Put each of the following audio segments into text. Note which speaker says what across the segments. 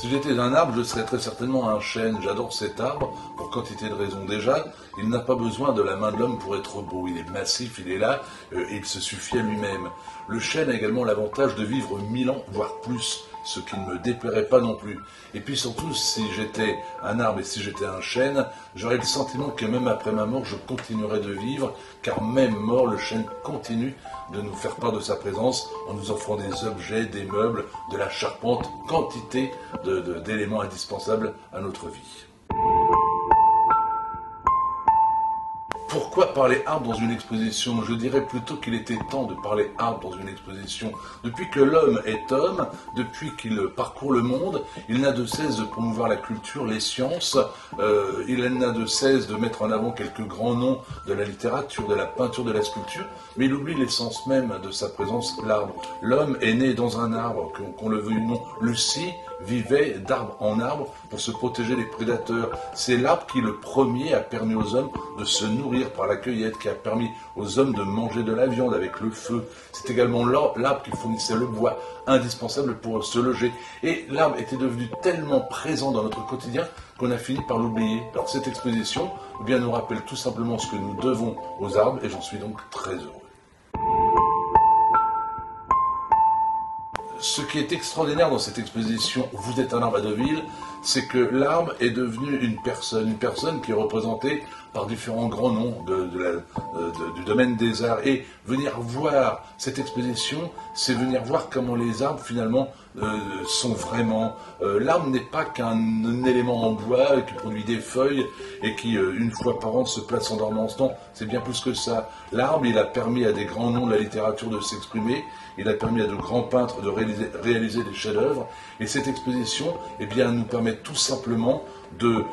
Speaker 1: Si j'étais un arbre, je serais très certainement un chêne. J'adore cet arbre, pour quantité de raisons. Déjà, il n'a pas besoin de la main de l'homme pour être beau. Il est massif, il est là, et il se suffit à lui-même. Le chêne a également l'avantage de vivre 1000 ans, voire plus, ce qui ne me déplairait pas non plus. Et puis surtout, si j'étais un arbre et si j'étais un chêne, j'aurais le sentiment que même après ma mort, je continuerais de vivre, car même mort, le chêne continue de nous faire part de sa présence en nous offrant des objets, des meubles, de la charpente, quantité d'éléments indispensables à notre vie. Pourquoi parler arbre dans une exposition? Je dirais plutôt qu'il était temps de parler arbre dans une exposition. Depuis que l'homme est homme, depuis qu'il parcourt le monde, il n'a de cesse de promouvoir la culture, les sciences, il n'a de cesse de mettre en avant quelques grands noms de la littérature, de la peinture, de la sculpture, mais il oublie l'essence même de sa présence, l'arbre. L'homme est né dans un arbre, qu'on le veuille ou non. Lucie vivait d'arbre en arbre pour se protéger des prédateurs. C'est l'arbre qui, le premier, a permis aux hommes de se nourrir par la cueillette, qui a permis aux hommes de manger de la viande avec le feu. C'est également l'arbre qui fournissait le bois, indispensable pour se loger. Et l'arbre était devenu tellement présent dans notre quotidien qu'on a fini par l'oublier. Alors cette exposition nous rappelle tout simplement ce que nous devons aux arbres, et j'en suis donc très heureux. Ce qui est extraordinaire dans cette exposition « Vous êtes un arbre à Deauville », c'est que l'arbre est devenu une personne qui est représentée par différents grands noms du domaine des arts. Et venir voir cette exposition, c'est venir voir comment les arbres finalement sont vraiment. L'arbre n'est pas qu'un élément en bois qui produit des feuilles et qui, une fois par an, se place en dormance. Non, c'est bien plus que ça. L'arbre, il a permis à des grands noms de la littérature de s'exprimer, il a permis à de grands peintres de réaliser des chefs-d'œuvre. Et cette exposition, eh bien, nous permet tout simplement de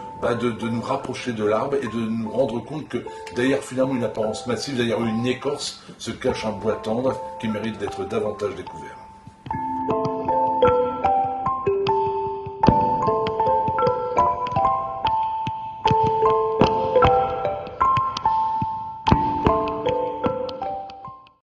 Speaker 1: nous rapprocher de l'arbre et de nous rendre compte que derrière finalement une apparence massive, derrière une écorce, se cache un bois tendre qui mérite d'être davantage découvert.